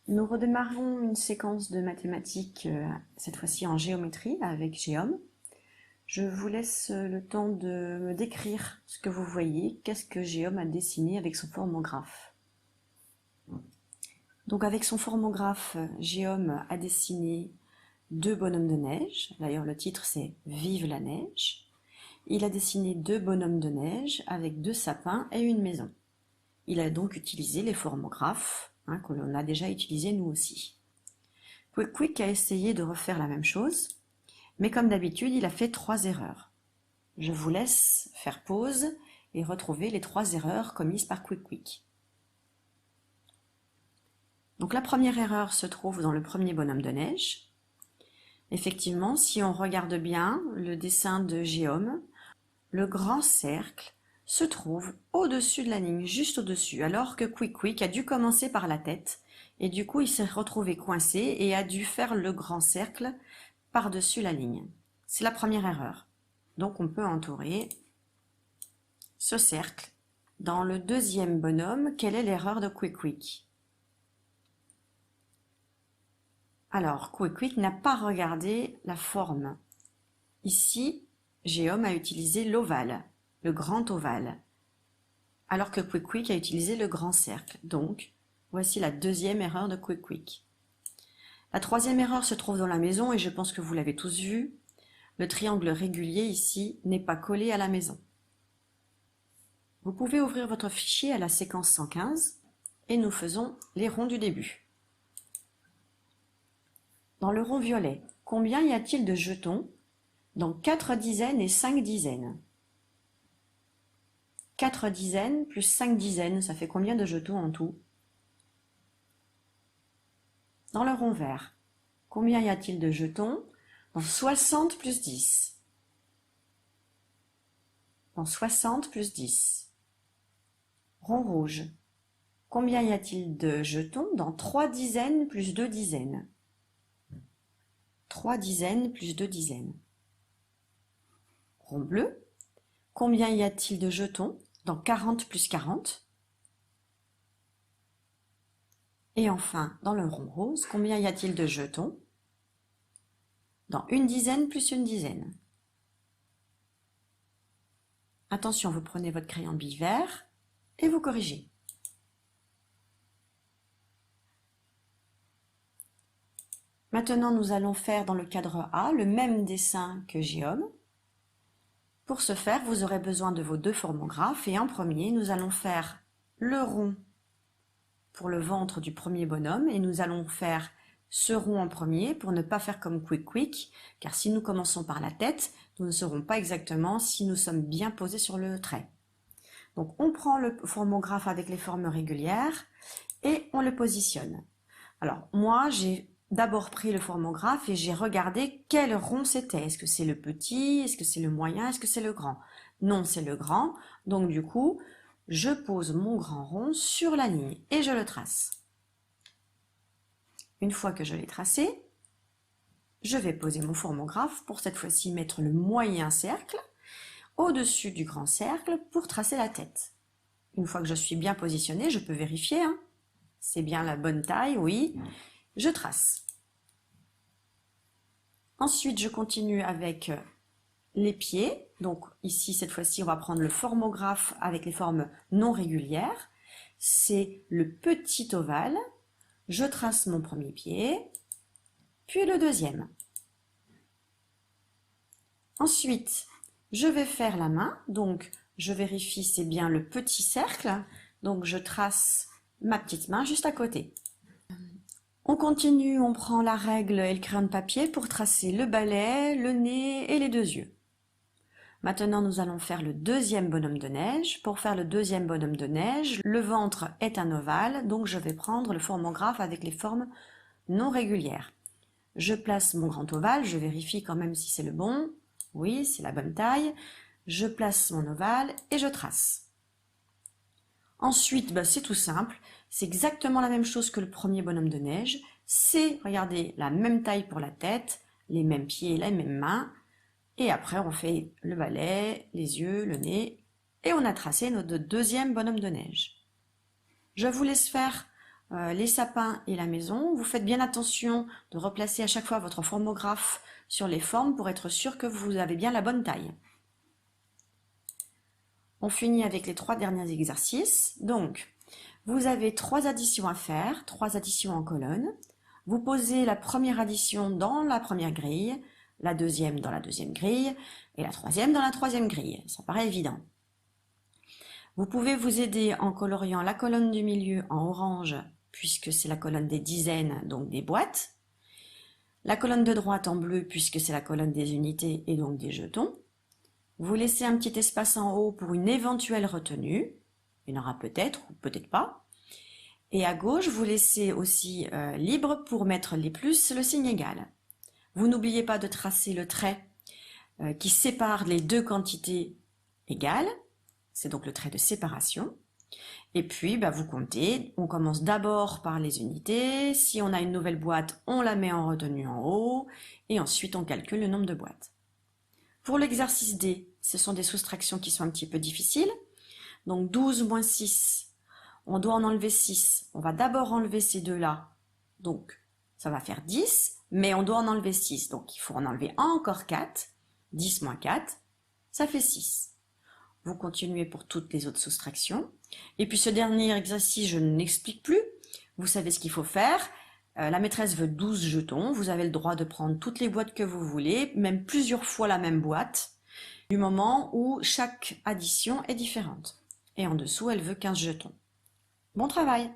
Nous redémarrons une séquence de mathématiques, cette fois-ci en géométrie avec Géom. Je vous laisse le temps de me décrire ce que vous voyez, qu'est-ce que Géom a dessiné avec son formographe. Donc avec son formographe, Géom a dessiné deux bonhommes de neige, d'ailleurs le titre c'est Vive la neige. Il a dessiné deux bonhommes de neige avec deux sapins et une maison. Il a donc utilisé les formographes, que l'on a déjà utilisés nous aussi. Quick Quick a essayé de refaire la même chose, mais comme d'habitude, il a fait 3 erreurs. Je vous laisse faire pause et retrouver les 3 erreurs commises par Quick Quick. Donc la première erreur se trouve dans le premier bonhomme de neige. Effectivement, si on regarde bien le dessin de Géom, le grand cercle se trouve au-dessus de la ligne, juste au-dessus, alors que Quick Quick a dû commencer par la tête, et du coup il s'est retrouvé coincé et a dû faire le grand cercle par-dessus la ligne. C'est la première erreur. Donc on peut entourer ce cercle. Dans le deuxième bonhomme, quelle est l'erreur de Quick Quick? Alors, Quick Quick n'a pas regardé la forme. Ici, Géom a utilisé l'ovale, le grand ovale, alors que Quick Quick a utilisé le grand cercle. Donc, voici la deuxième erreur de Quick Quick. La troisième erreur se trouve dans la maison et je pense que vous l'avez tous vu. Le triangle régulier ici n'est pas collé à la maison. Vous pouvez ouvrir votre fichier à la séquence 115 et nous faisons les ronds du début. Dans le rond violet, combien y a-t-il de jetons dans 4 dizaines et 5 dizaines? 4 dizaines plus 5 dizaines, ça fait combien de jetons en tout? Dans le rond vert, combien y a-t-il de jetons dans 60 plus 10? Dans 60 plus 10. Rond rouge, combien y a-t-il de jetons dans 3 dizaines plus 2 dizaines? 3 dizaines plus 2 dizaines. Rond bleu, combien y a-t-il de jetons dans 40 plus 40? Et enfin, dans le rond rose, combien y a-t-il de jetons dans une dizaine plus une dizaine? Attention, vous prenez votre crayon bille vert et vous corrigez. Maintenant, nous allons faire dans le cadre A le même dessin que Géom. Pour ce faire, vous aurez besoin de vos deux formographes et en premier, nous allons faire le rond pour le ventre du premier bonhomme et nous allons faire ce rond en premier pour ne pas faire comme Quick Quick, car si nous commençons par la tête, nous ne saurons pas exactement si nous sommes bien posés sur le trait. Donc on prend le formographe avec les formes régulières et on le positionne. Alors moi j'ai d'abord pris le formographe et j'ai regardé quel rond c'était. Est-ce que c'est le petit? Est-ce que c'est le moyen? Est-ce que c'est le grand? Non, c'est le grand. Donc du coup, je pose mon grand rond sur la ligne et je le trace. Une fois que je l'ai tracé, je vais poser mon formographe pour cette fois-ci mettre le moyen cercle au-dessus du grand cercle pour tracer la tête. Une fois que je suis bien positionnée, je peux vérifier. C'est bien la bonne taille, oui. Je trace. Ensuite, je continue avec les pieds. Donc ici, cette fois-ci, on va prendre le formographe avec les formes non régulières. C'est le petit ovale. Je trace mon premier pied, puis le deuxième. Ensuite, je vais faire la main. Donc, je vérifie c'est bien le petit cercle. Donc, je trace ma petite main juste à côté. On continue, on prend la règle et le crayon de papier pour tracer le balai, le nez et les deux yeux. Maintenant, nous allons faire le deuxième bonhomme de neige. Pour faire le deuxième bonhomme de neige, le ventre est un ovale, donc je vais prendre le formographe avec les formes non régulières. Je place mon grand ovale, je vérifie quand même si c'est le bon. Oui, c'est la bonne taille. Je place mon ovale et je trace. Ensuite, c'est tout simple. C'est exactement la même chose que le premier bonhomme de neige. C'est, regardez, la même taille pour la tête, les mêmes pieds, les mêmes mains. Et après, on fait le balai, les yeux, le nez. Et on a tracé notre deuxième bonhomme de neige. Je vous laisse faire les sapins et la maison. Vous faites bien attention de replacer à chaque fois votre formographe sur les formes pour être sûr que vous avez bien la bonne taille. On finit avec les 3 derniers exercices. Donc, vous avez 3 additions à faire, 3 additions en colonne. Vous posez la première addition dans la première grille, la deuxième dans la deuxième grille et la troisième dans la troisième grille. Ça paraît évident. Vous pouvez vous aider en coloriant la colonne du milieu en orange, puisque c'est la colonne des dizaines, donc des boîtes. La colonne de droite en bleu, puisque c'est la colonne des unités et donc des jetons. Vous laissez un petit espace en haut pour une éventuelle retenue. Il y en aura peut-être ou peut-être pas. Et à gauche, vous laissez aussi libre pour mettre les plus, le signe égal. Vous n'oubliez pas de tracer le trait qui sépare les deux quantités égales. C'est donc le trait de séparation. Et puis, vous comptez. On commence d'abord par les unités. Si on a une nouvelle boîte, on la met en retenue en haut. Et ensuite, on calcule le nombre de boîtes. Pour l'exercice D, ce sont des soustractions qui sont un petit peu difficiles. Donc 12 moins 6, on doit en enlever 6. On va d'abord enlever ces deux-là. Donc ça va faire 10, mais on doit en enlever 6. Donc il faut en enlever encore 4. 10 moins 4, ça fait 6. Vous continuez pour toutes les autres soustractions. Et puis ce dernier exercice, je ne l'explique plus. Vous savez ce qu'il faut faire. La maîtresse veut 12 jetons. Vous avez le droit de prendre toutes les boîtes que vous voulez, même plusieurs fois la même boîte, du moment où chaque addition est différente. Et en dessous, elle veut 15 jetons. Bon travail!